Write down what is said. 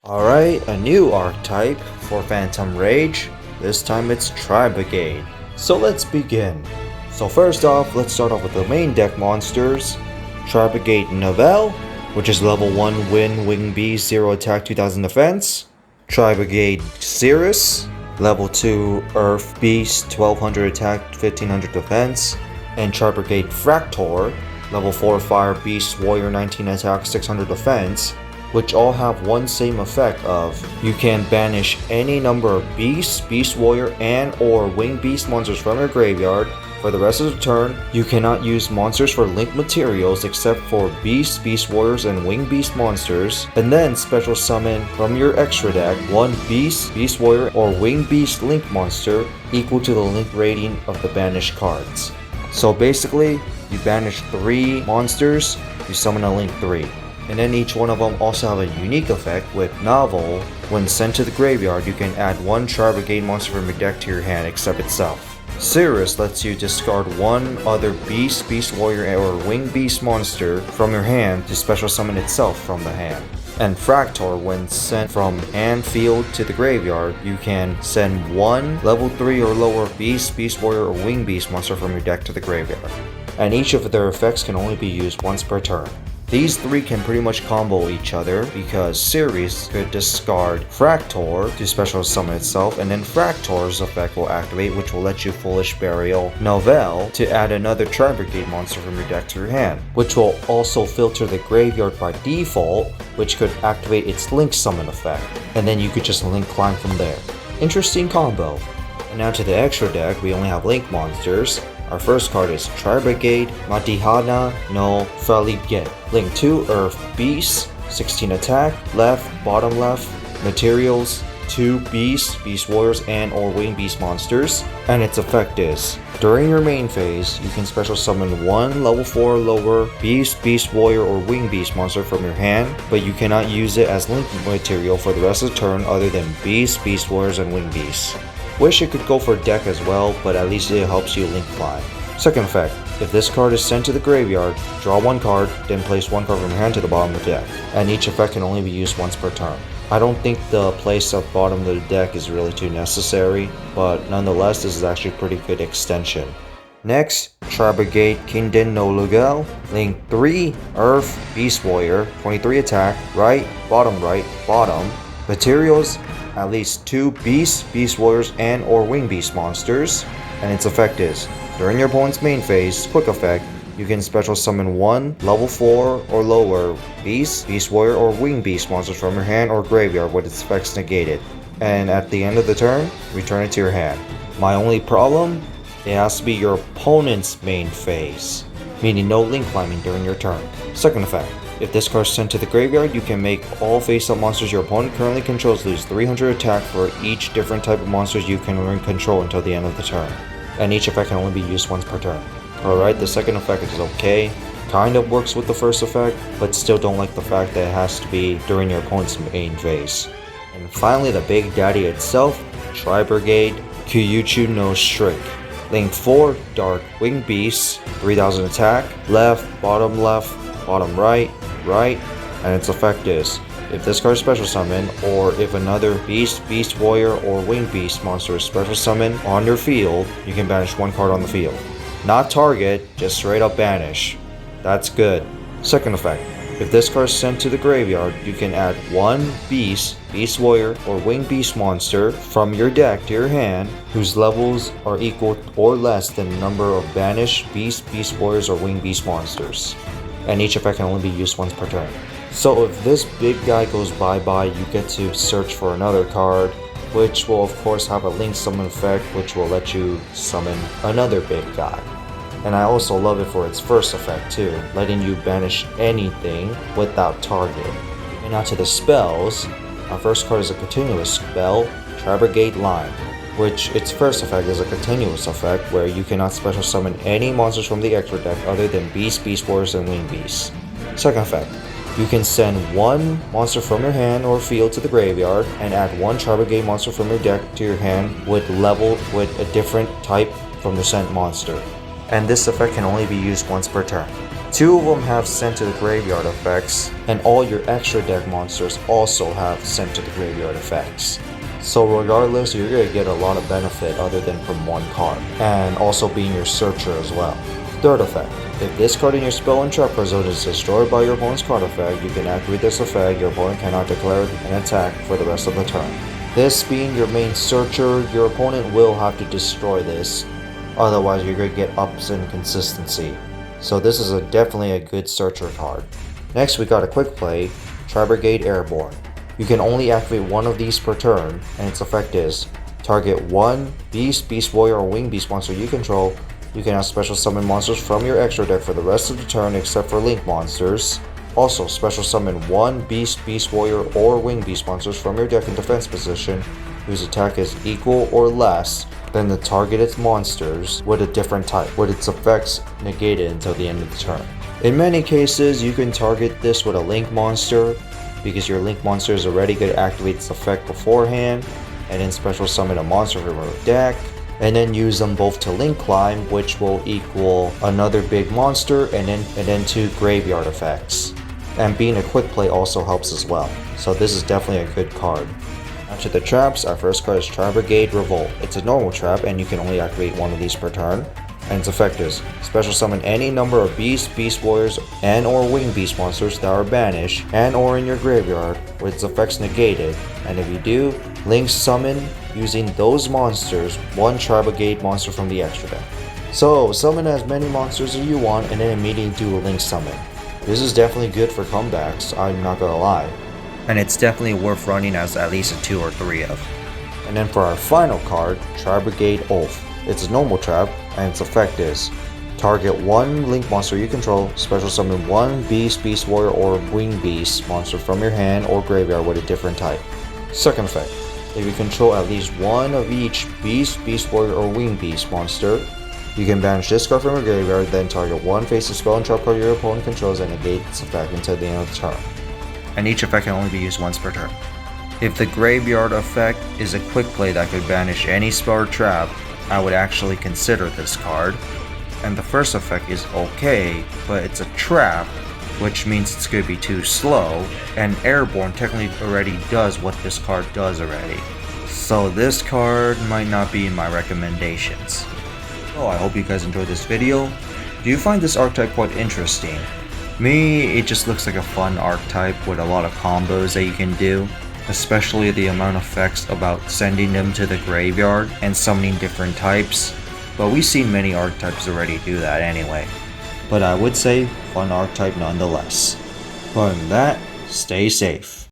Alright, a new archetype for Phantom Rage. This time it's Tribrigade. So let's begin. So first off, let's start off with the main deck monsters. Tribrigade Novell, which is level 1 wing B, 0 attack, 2000 defense. Tribrigade Cirrus, level 2 Earth Beast, 1200 attack, 1500 defense. And Tribrigade Fractor, level 4 Fire Beast Warrior, 19 attack, 600 defense, which all have one same effect of you can banish any number of beasts, beast warrior, and or winged beast monsters from your graveyard. For the rest of the turn, you cannot use monsters for linked materials except for beasts, beast warriors, and winged beast monsters, and then special summon from your extra deck one beast, beast warrior, or winged beast link monster equal to the link rating of the banished cards. So basically, you banish 3 monsters, you summon a link 3. And then each one of them also have a unique effect with Novel. When sent to the graveyard, you can add 1 Tribrigade monster from your deck to your hand except itself. Cirrus lets you discard 1 other beast, beast warrior, or winged beast monster from your hand to special summon itself from the hand. And Fractor, when sent from hand field to the graveyard, you can send 1 level 3 or lower beast, beast warrior, or winged beast monster from your deck to the graveyard. And each of their effects can only be used once per turn. These 3 can pretty much combo each other because Cirrus could discard Fractor to special summon itself, and then Fractor's effect will activate, which will let you Foolish Burial Novell to add another Tribrigade monster from your deck to your hand, which will also filter the graveyard by default, which could activate its Link Summon effect, and then you could just Link Climb from there. Interesting combo. And now to the extra deck, we only have Link monsters. Our first card is Tribrigade Matihana no Faligate. Link 2 Earth Beast, 16 attack, left, bottom left, materials, 2 beasts, beast warriors, and or winged beast monsters. And its effect is, during your main phase, you can special summon 1 level 4 or lower beast, beast warrior, or winged beast monster from your hand, but you cannot use it as link material for the rest of the turn other than beasts, beast warriors, and winged beasts. Wish it could go for deck as well, but at least it helps you link climb. Second effect, if this card is sent to the graveyard, draw 1 card, then place 1 card from your hand to the bottom of the deck, and each effect can only be used once per turn. I don't think the place at the bottom of the deck is really too necessary, but nonetheless this is actually a pretty good extension. Next, Propagate Kingdom no Lugal. Link 3 Earth Beast Warrior, 23 attack, right, bottom, bottom. Materials, at least 2 beasts, beast warriors, and or winged beast monsters. And its effect is, during your opponent's main phase, quick effect, you can special summon 1 level 4 or lower beast, beast warrior, or winged beast monsters from your hand or graveyard with its effects negated. And at the end of the turn, return it to your hand. My only problem? It has to be your opponent's main phase, meaning no link climbing during your turn. Second effect, if this card is sent to the graveyard, you can make all face-up monsters your opponent currently controls lose 300 attack for each different type of monsters you can control until the end of the turn. And each effect can only be used once per turn. Alright, the second effect is okay. Kind of works with the first effect, but still don't like the fact that it has to be during your opponent's main phase. And finally, the big daddy itself, Tribrigade Kyuchu no Strike. Link 4 Dark Winged Beasts, 3000 attack, left, bottom, right, and its effect is, if this card is special summon, or if another beast, beast warrior, or winged beast monster is special summon on your field, you can banish 1 card on the field. Not target, just straight up banish. That's good. Second effect, if this card is sent to the graveyard, you can add 1 beast, beast warrior, or winged beast monster from your deck to your hand whose levels are equal or less than the number of banished beast, beast warriors, or winged beast monsters. And each effect can only be used once per turn. So if this big guy goes bye-bye, you get to search for another card, which will of course have a link summon effect, which will let you summon another big guy. And I also love it for its first effect too, letting you banish anything without target. And now to the spells. Our first card is a continuous spell, Tribrigade Line, which its first effect is a continuous effect where you cannot special summon any monsters from the extra deck other than beasts, beast warriors, and winged beasts. Second effect, you can send 1 monster from your hand or field to the graveyard and add 1 Tribrigade monster from your deck to your hand with a different type from the sent monster. And this effect can only be used once per turn. 2 of them have sent to the graveyard effects, and all your extra deck monsters also have sent to the graveyard effects. So regardless, you're going to get a lot of benefit other than from one card, and also being your searcher as well. Third effect. If this card in your spell and trap card zone is destroyed by your opponent's card effect, you can activate this effect. Your opponent cannot declare an attack for the rest of the turn. This being your main searcher, your opponent will have to destroy this, otherwise you're going to get ups in consistency. So this is definitely a good searcher card. Next we got a quick play, Tribrigade Airborne. You can only activate one of these per turn, and its effect is target one Beast, Beast Warrior, or Winged Beast monster you control. You can now special summon monsters from your extra deck for the rest of the turn except for Link monsters. Also, special summon one Beast, Beast Warrior, or Winged Beast monsters from your deck in defense position whose attack is equal or less than the targeted monsters with a different type, with its effects negated until the end of the turn. In many cases, you can target this with a Link monster because your Link monster is already going to activate its effect beforehand, and then special summon a monster from your deck, and then use them both to Link Climb, which will equal another big monster and then 2 graveyard effects. And being a quick play also helps as well, so this is definitely a good card. After the traps, our first card is Tribrigade Revolt. It's a normal trap and you can only activate one of these per turn, and its effect is special summon any number of Beast, Beast Warriors, and or Winged Beast monsters that are banished and or in your graveyard with its effects negated, and if you do, Link summon using those monsters one Tribrigade monster from the extra deck. So summon as many monsters as you want and then immediately do a Link summon. This is definitely good for comebacks, I'm not gonna lie. And it's definitely worth running as at least a 2 or 3 of. And then for our final card, Tribrigade Oath. It's a normal trap, and its effect is target one Link monster you control, special summon one Beast, Beast Warrior, or Winged Beast monster from your hand or graveyard with a different type. Second effect, if you control at least one of each Beast, Beast Warrior, or Winged Beast monster, you can banish this card from your graveyard, then target one face of spell and trap card your opponent controls and negate its effect until the end of the turn. And each effect can only be used once per turn. If the graveyard effect is a quick play that could banish any spell or trap, I would actually consider this card. And the first effect is okay, but it's a trap, which means it's going to be too slow, and Airborne technically already does what this card does already. So this card might not be in my recommendations. So I hope you guys enjoyed this video. Do you find this archetype quite interesting? Me, it just looks like a fun archetype with a lot of combos that you can do, especially the amount of effects about sending them to the graveyard and summoning different types, but we've seen many archetypes already do that anyway. But I would say fun archetype nonetheless. Other than that, stay safe.